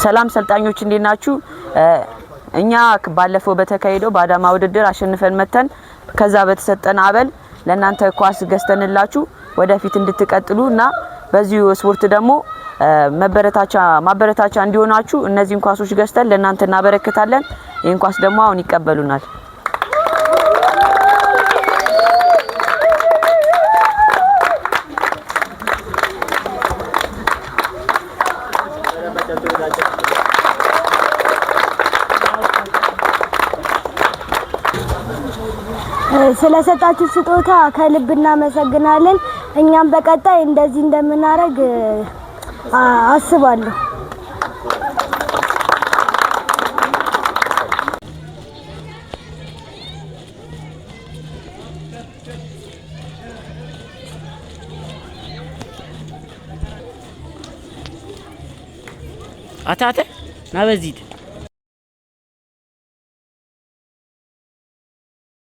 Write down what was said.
ሰላም ሰልጣኞች እንዴት ናችሁ? እኛ ባለፈው በተካሄደው በአዳማ ውድድር አሸንፈን መተን ከዛ በተሰጠን አበል ለእናንተ ኳስ ገዝተንላችሁ ወደፊት እንድትቀጥሉና በዚሁ ስፖርት ደግሞ ማበረታቻ እንዲሆናችሁ እነዚህን ኳሶች ገዝተን ለእናንተ እናበረክታለን። ይህን ኳስ ደግሞ አሁን ይቀበሉናል። ስለሰጣችሁ ስጦታ ከልብ እናመሰግናለን። እኛም በቀጣይ እንደዚህ እንደምናደርግ አስባለሁ። አታተ ና በዚህ